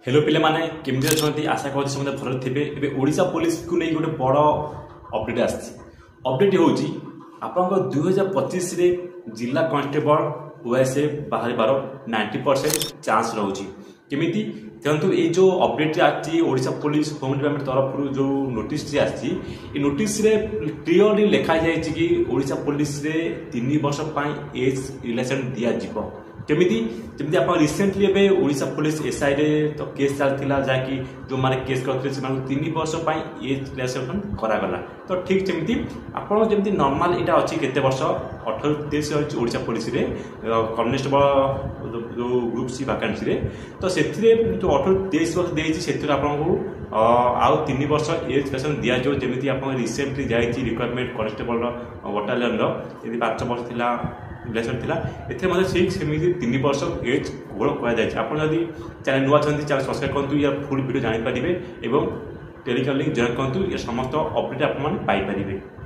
Hello पिले माने केमती अच्छा आशा कर समझे भल थे एवं ओडिशा पुलिस को नहीं गोटे बड़ अपडेट अपडेट हूँ आप 2025 जिला कांस्टेबल ओएसए बाहर 90% चांस रोचे केमिति देखो ये जो अपडेट आसी ओडिशा पुलिस होम डिपार्टमेंट तरफ जो नोटिस आसी नोटिस क्लियरली लिखा जाए कि ओडिशा पुलिस 3 वर्ष एज रिलेसन दिज्व केमिति जमी आप रिसेंटली एवं ओडिशा पुलिस एसआई रे तो केस चलता जहाँकि जो मैंने केस करते 3 वर्ष एज रिलेसन करागला तो ठीक जमी आपड़ जमी नॉर्मल यहाँ अच्छी केते वर्ष 18-23 ओडिशा पुलिस कॉन्स्टेबल जो ग्रुप सी वैकेंसी रे तो से जो 18-23 वर्ष देती से आपको आउ 3 वर्ष एज रिलेसन दिज्व जमी आप रिसेंटली जाइए रिक्वायरमेंट कॉन्स्टेबल बटालियन यदि 5 वर्ष थी रिलेसन थी ए ठीक सेमती 3 वर्ष एज घोड़ कहुई आप चैनल नुआ चैनल सब्सक्राइब करूँ या फुल वीडियो जानीपारे और टेलीग्राम लिंक जॉइन करूँ ये समस्त अपडेट आप पाइपर।